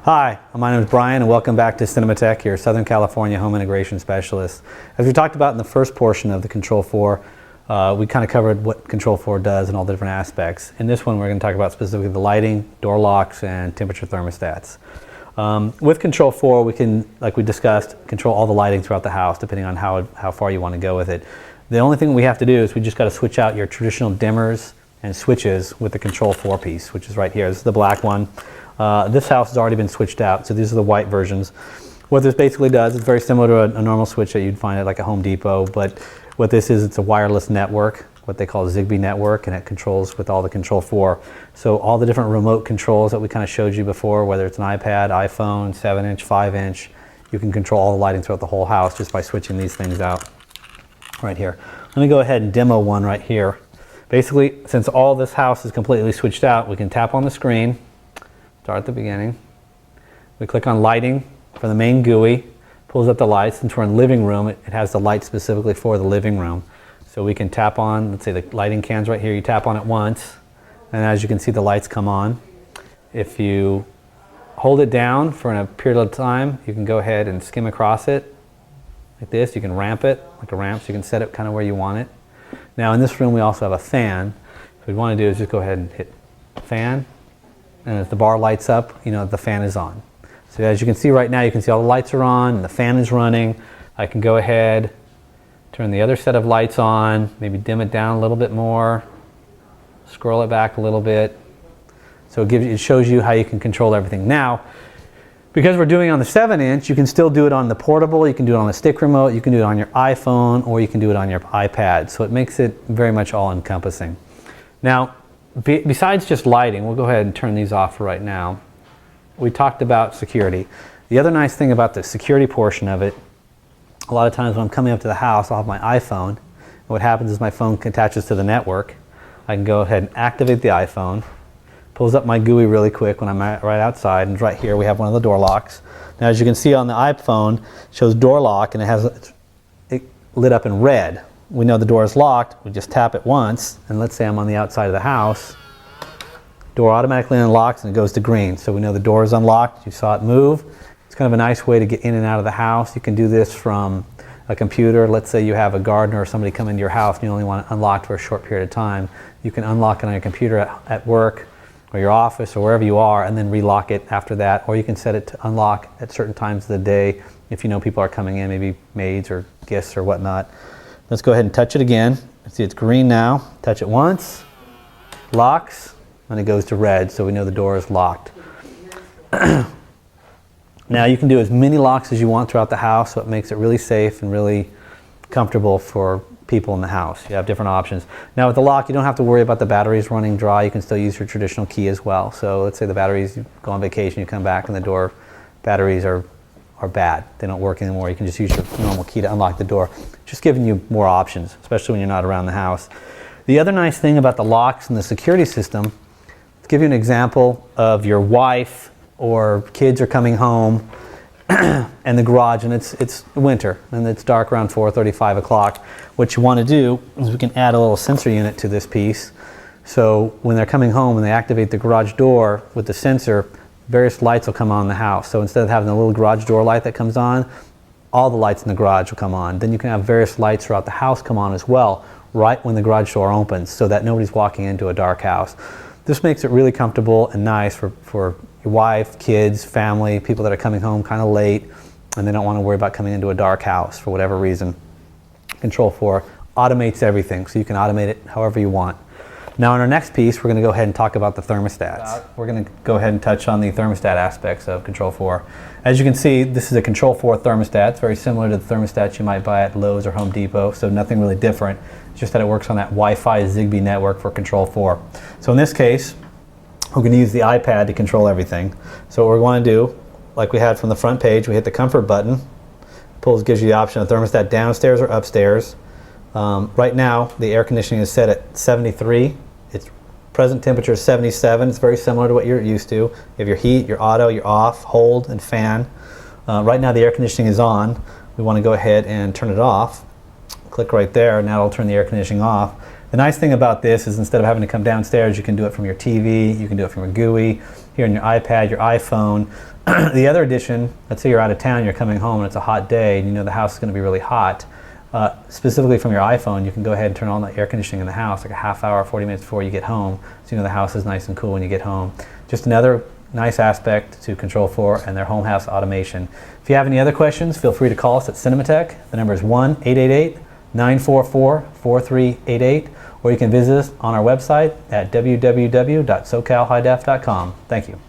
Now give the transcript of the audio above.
Hi, my name is Brian and welcome back to Cinematech, your Southern California home integration specialist. As we talked about in the first portion of the Control4, we kind of covered what Control4 does and all the different aspects. In this one, we're going to talk about specifically the lighting, door locks, and temperature thermostats. With Control4, we can, like we discussed, control all the lighting throughout the house depending on how far you want to go with it. The only thing we have to do is we just got to switch out your traditional dimmers and switches with the Control4 piece, which is right here. This is the black one. This house has already been switched out, so these are the white versions. What this basically does, it's very similar to a normal switch that you'd find at like a Home Depot, but what this is, it's a wireless network, what they call a Zigbee network, and it controls with all the Control4. So all the different remote controls that we kind of showed you before, whether it's an iPad, iPhone, 7-inch, 5-inch, you can control all the lighting throughout the whole house just by switching these things out right here. Let me go ahead and demo one right here. Basically, since all this house is completely switched out, we can tap on the screen. Start at the beginning. We click on lighting for the main GUI, pulls up the lights. Since we're in the living room, it has the light specifically for the living room. So we can tap on, let's say the lighting cans right here, you tap on it once, and as you can see the lights come on. If you hold it down for a period of time, you can go ahead and skim across it like this. You can ramp it, like a ramp, so you can set it kind of where you want it. Now in this room we also have a fan. What we want to do is just go ahead and hit fan. And as the bar lights up, you know the fan is on. So as you can see right now, you can see all the lights are on and the fan is running. I can go ahead, turn the other set of lights on, maybe dim it down a little bit more, scroll it back a little bit. So it shows you how you can control everything. Now, because we're doing it on the 7-inch, you can still do it on the portable, you can do it on the stick remote, you can do it on your iPhone, or you can do it on your iPad. So it makes it very much all-encompassing. Now, besides just lighting, we'll go ahead and turn these off right now. We talked about security. The other nice thing about the security portion of it, a lot of times when I'm coming up to the house, I'll have my iPhone. And what happens is my phone attaches to the network. I can go ahead and activate the iPhone. Pulls up my GUI really quick when I'm right outside, and right here we have one of the door locks. Now as you can see on the iPhone, it shows door lock and it has it lit up in red. We know the door is locked, we just tap it once, and let's say I'm on the outside of the house, door automatically unlocks and it goes to green. So we know the door is unlocked, you saw it move. It's kind of a nice way to get in and out of the house. You can do this from a computer. Let's say you have a gardener or somebody come into your house and you only want it unlocked for a short period of time. You can unlock it on your computer at work or your office or wherever you are, and then relock it after that, or you can set it to unlock at certain times of the day if you know people are coming in, maybe maids or guests or whatnot. Let's go ahead and touch it again. See, it's green now. Touch it once, locks, and it goes to red, so we know the door is locked. Now you can do as many locks as you want throughout the house, so it makes it really safe and really comfortable for people in the house. You have different options. Now with the lock, you don't have to worry about the batteries running dry. You can still use your traditional key as well. So let's say the batteries, you go on vacation, you come back and the door batteries are bad. They don't work anymore. You can just use your normal key to unlock the door. Just giving you more options, especially when you're not around the house. The other nice thing about the locks and the security system, to give you an example of your wife or kids are coming home and the garage, and it's winter and it's dark around 4:30, 5 o'clock. What you want to do is we can add a little sensor unit to this piece. So when they're coming home and they activate the garage door with the sensor, various lights will come on in the house. So instead of having the little garage door light that comes on, all the lights in the garage will come on. Then you can have various lights throughout the house come on as well, right when the garage door opens, so that nobody's walking into a dark house. This makes it really comfortable and nice for your wife, kids, family, people that are coming home kind of late and they don't want to worry about coming into a dark house for whatever reason. Control4 automates everything, so you can automate it however you want. Now in our next piece, we're going to go ahead and talk about the thermostats. We're going to go ahead and touch on the thermostat aspects of Control4. As you can see, this is a Control4 thermostat. It's very similar to the thermostats you might buy at Lowe's or Home Depot, so nothing really different. It's just that it works on that Wi-Fi Zigbee network for Control4. So in this case, we're going to use the iPad to control everything. So what we want to do, like we had from the front page, we hit the comfort button. Gives you the option of thermostat downstairs or upstairs. Right now, the air conditioning is set at 73. Its present temperature is 77. It's very similar to what you're used to. You have your heat, your auto, your off, hold, and fan. Right now the air conditioning is on. We want to go ahead and turn it off. click right there, and that'll turn the air conditioning off. The nice thing about this is instead of having to come downstairs, you can do it from your TV, you can do it from a GUI, here on your iPad, your iPhone. The other addition, let's say you're out of town, you're coming home and it's a hot day and you know the house is going to be really hot. Specifically from your iPhone, you can go ahead and turn on the air conditioning in the house like a half hour, 40 minutes before you get home, so you know the house is nice and cool when you get home. Just another nice aspect to Control4 and their home house automation. If you have any other questions, feel free to call us at Cinematech. The number is 1-888-944-4388, or you can visit us on our website at www.socalhighdef.com. Thank you.